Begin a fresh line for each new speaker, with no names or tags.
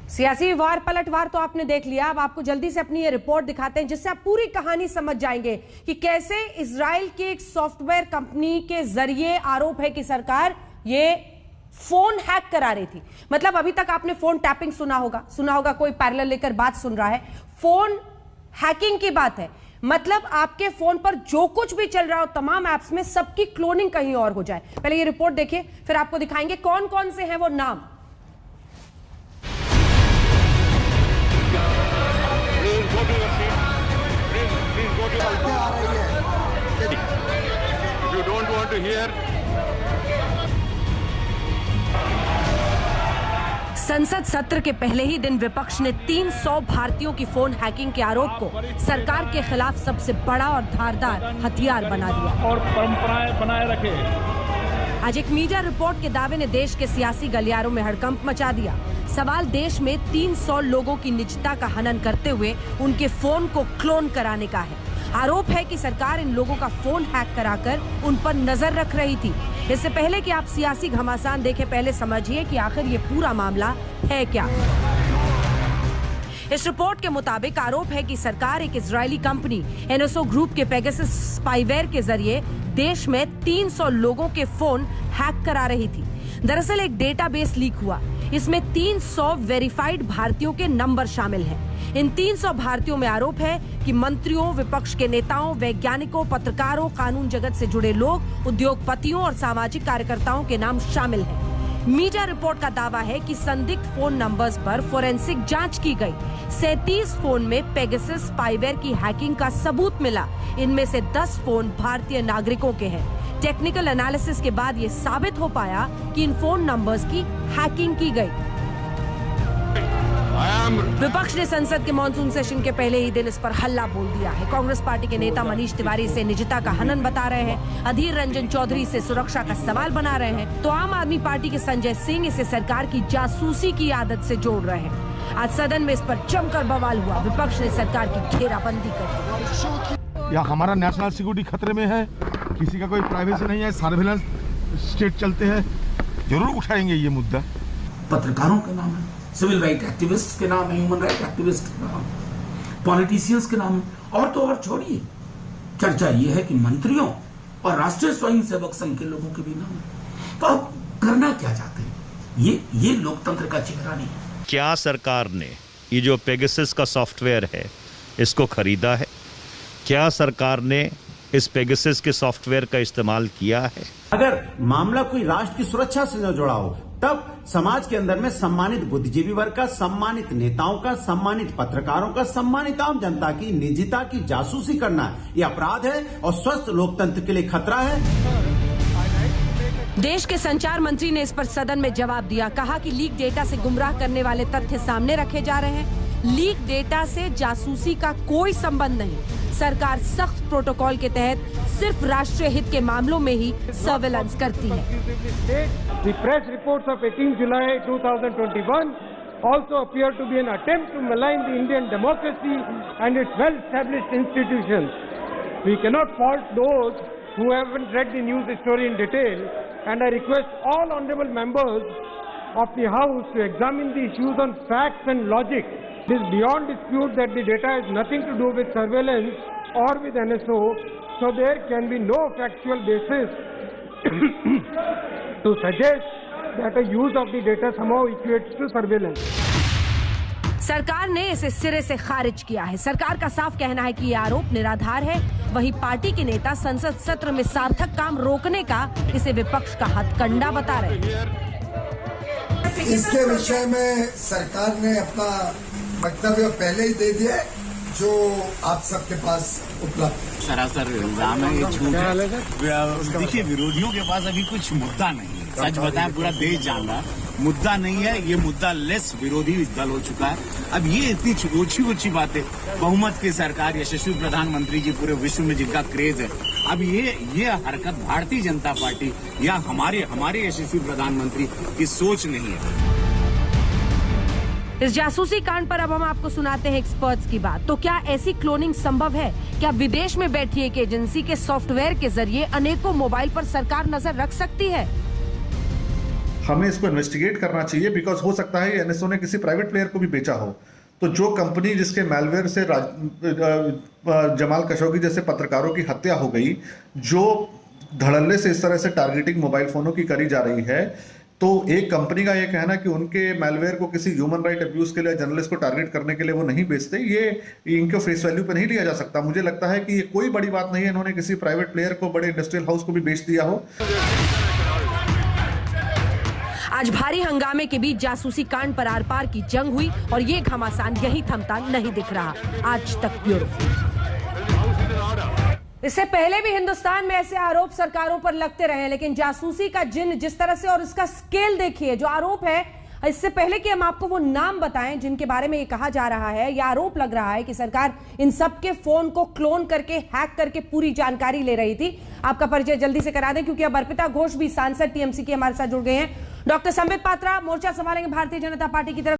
सियासी वार पलटवार तो आपने देख लिया। अब आपको जल्दी से अपनी ये रिपोर्ट दिखाते हैं जिससे आप पूरी कहानी समझ जाएंगे कि कैसे इजराइल की एक सॉफ्टवेयर कंपनी के जरिए आरोप है कि सरकार ये फोन हैक करा रही थी। मतलब अभी तक आपने फोन टैपिंग सुना होगा, कोई पैरेलल लेकर बात सुन रहा है। फोन हैकिंग की बात है, मतलब आपके फोन पर जो कुछ भी चल रहा हो तमाम एप्स में सबकी क्लोनिंग कहीं और हो जाए। पहले ये रिपोर्ट देखिए, फिर आपको दिखाएंगे कौन कौन से हैं वो नाम।
If you don't want to hear,
संसद सत्र के पहले ही दिन विपक्ष ने 300 भारतीयों की फोन हैकिंग के आरोप को सरकार के खिलाफ सबसे बड़ा और धारदार हथियार बना दिया
और परंपराएं बनाए रखे।
आज एक मीडिया रिपोर्ट के दावे ने देश के सियासी गलियारों में हड़कंप मचा दिया। सवाल देश में 300 लोगों की निजता का हनन करते हुए उनके फोन को क्लोन कराने का है। आरोप है कि सरकार इन लोगों का फोन हैक कराकर उन पर नजर रख रही थी। इससे पहले कि आप सियासी घमासान देखें, पहले समझिए कि आखिर ये पूरा मामला है क्या। इस रिपोर्ट के मुताबिक आरोप है कि सरकार एक इजरायली कंपनी NSO ग्रुप के पेगासस स्पाईवेयर के जरिए देश में 300 लोगों के फोन हैक करा रही थी। दरअसल एक डेटाबेस लीक हुआ, इसमें 300 वेरीफाइड भारतीयों के नंबर शामिल हैं। इन 300 भारतीयों में आरोप है कि मंत्रियों, विपक्ष के नेताओं, वैज्ञानिकों, पत्रकारों, कानून जगत से जुड़े लोग, उद्योगपतियों और सामाजिक कार्यकर्ताओं के नाम शामिल हैं। मीडिया रिपोर्ट का दावा है कि संदिग्ध फोन नंबर्स पर फोरेंसिक जांच की गई। 37 फोन में पेगासस स्पाईवेयर की हैकिंग का सबूत मिला। इनमें से 10 फोन भारतीय नागरिकों के हैं। टेक्निकल एनालिसिस के बाद ये साबित हो पाया कि इन फोन नंबर्स की हैकिंग की गई। विपक्ष ने संसद के मॉनसून सेशन के पहले ही दिन इस पर हल्ला बोल दिया है। कांग्रेस पार्टी के नेता मनीष तिवारी इसे निजता का हनन बता रहे हैं, अधीर रंजन चौधरी इसे सुरक्षा का सवाल बना रहे हैं, तो आम आदमी पार्टी के संजय सिंह इसे सरकार की जासूसी की आदत से जोड़ रहे हैं। आज सदन में इस पर जमकर बवाल हुआ। विपक्ष ने सरकार की घेराबंदी कर दी।
या हमारा नेशनल सिक्योरिटी खतरे में है, किसी का कोई प्राइवेसी नहीं है, सर्विलांस स्टेट चलते हैं, जरूर उठाएंगे ये मुद्दा।
पत्रकारों के नाम है, सिविल राइट एक्टिविस्ट के नाम है, ह्यूमन राइट एक्टिविस्ट के नाम, पॉलिटिशियंस के नाम है। और तो और छोड़िए, चर्चा ये है कि मंत्रियों और राष्ट्रीय स्वयंसेवक संघ के लोगों के भी नाम है। तो अब करना क्या चाहते हैं? ये लोकतंत्र का चेहरा नहीं है।
क्या सरकार ने ये जो पेगासस का सॉफ्टवेयर है इसको खरीदा है? क्या सरकार ने इस पेगासस के सॉफ्टवेयर का इस्तेमाल किया है?
अगर मामला कोई राष्ट्र की सुरक्षा से न जुड़ा हो, तब समाज के अंदर में सम्मानित बुद्धिजीवी वर्ग का, सम्मानित नेताओं का, सम्मानित पत्रकारों का, सम्मानित आम जनता की निजता की जासूसी करना ये अपराध है और स्वस्थ लोकतंत्र के लिए खतरा है।
देश के संचार मंत्री ने इस पर सदन में जवाब दिया। कहा कि लीक डेटा से गुमराह करने वाले तथ्य सामने रखे जा रहे हैं। लीक डेटा से जासूसी का कोई संबंध नहीं। सरकार सख्त प्रोटोकॉल के तहत सिर्फ राष्ट्रीय हित के मामलों में ही सर्वेलेंस करती है।
The press reports of 18 July 2021 also appear to be an attempt to malign the Indian democracy and its well-established institutions. We cannot fault those who haven't read the news story in detail, and I request all honorable members of the House to examine the issues on facts and logic. It is beyond dispute that the data has nothing to do with surveillance or with NSO, so there can be no factual basis to suggest that a use of the data somehow equates to surveillance.
सरकार ने इसे सिरे से खारिज किया है। सरकार का साफ कहना है कि ये आरोप निराधार है। वहीं पार्टी के नेता संसद सत्र में सार्थक काम रोकने का इसे विपक्ष का हथकंडा बता रहे हैं।
इसके विषय में सरकार ने अपना वक्तव्य पहले ही दे दिया, जो आप सबके पास उपलब्ध।
सरासर इल्जाम है, ये झूठ है। देखिए, विरोधियों के पास अभी कुछ मुद्दा नहीं है। सच बताएं, पूरा देश जान रहा मुद्दा नहीं है। ये मुद्दा लेस विरोधी दल हो चुका है। अब ये इतनी ओछी बातें, बहुमत की सरकार, यशस्वी प्रधानमंत्री जी पूरे विश्व में जिनका क्रेज है, अब ये हरकत भारतीय जनता पार्टी या हमारे यशस्वी प्रधानमंत्री की सोच नहीं है।
इस जासूसी कांड पर अब हम आपको सुनाते हैं एक्सपर्ट्स की बात। तो क्या ऐसी क्लोनिंग संभव है? क्या विदेश में बैठी एक एजेंसी के सॉफ्टवेयर के जरिए अनेकों मोबाइल पर सरकार नजर रख सकती है?
हमें इसको इन्वेस्टिगेट करना चाहिए, बिकॉज हो सकता है एनएसओ ने किसी प्राइवेट प्लेयर को भी बेचा हो। तो जो कंपनी जिसके मैलवेयर से जमाल खशोगी जैसे पत्रकारों की हत्या हो गई, जो धड़ल्ले से इस तरह से टारगेटिंग मोबाइल फोनों की करी जा रही है, तो एक कंपनी का यह कहना कि उनके मैलवेयर को किसी ह्यूमन राइट अब्यूज के लिए, जर्नलिस्ट को टारगेट करने के लिए वो नहीं बेचते, ये इनके फेस वैल्यू पे नहीं लिया जा सकता। मुझे लगता है कि ये कोई बड़ी बात नहीं है, इन्होंने किसी प्राइवेट प्लेयर को, बड़े इंडस्ट्रियल हाउस को भी बेच दिया हो।
आज भारी हंगामे के बीच जासूसी कांड पर आर पार की जंग हुई और ये घमासान यही थमता नहीं दिख रहा। आज तक ब्यूरो। इससे पहले भी हिंदुस्तान में ऐसे आरोप सरकारों पर लगते रहे, लेकिन जासूसी का जिन जिस तरह से, और इसका स्केल देखिए, जो आरोप है, इससे पहले कि हम आपको वो नाम बताएं जिनके बारे में ये कहा जा रहा है, यह आरोप लग रहा है कि सरकार इन सबके फोन को क्लोन करके, हैक करके पूरी जानकारी ले रही थी। आपका परिचय जल्दी से करा दें, क्योंकि अब अर्पिता घोष भी सांसद टीएमसी के हमारे साथ जुड़ गए हैं। डॉक्टर संबित पात्रा मोर्चा संभालेंगे भारतीय जनता पार्टी की तरफ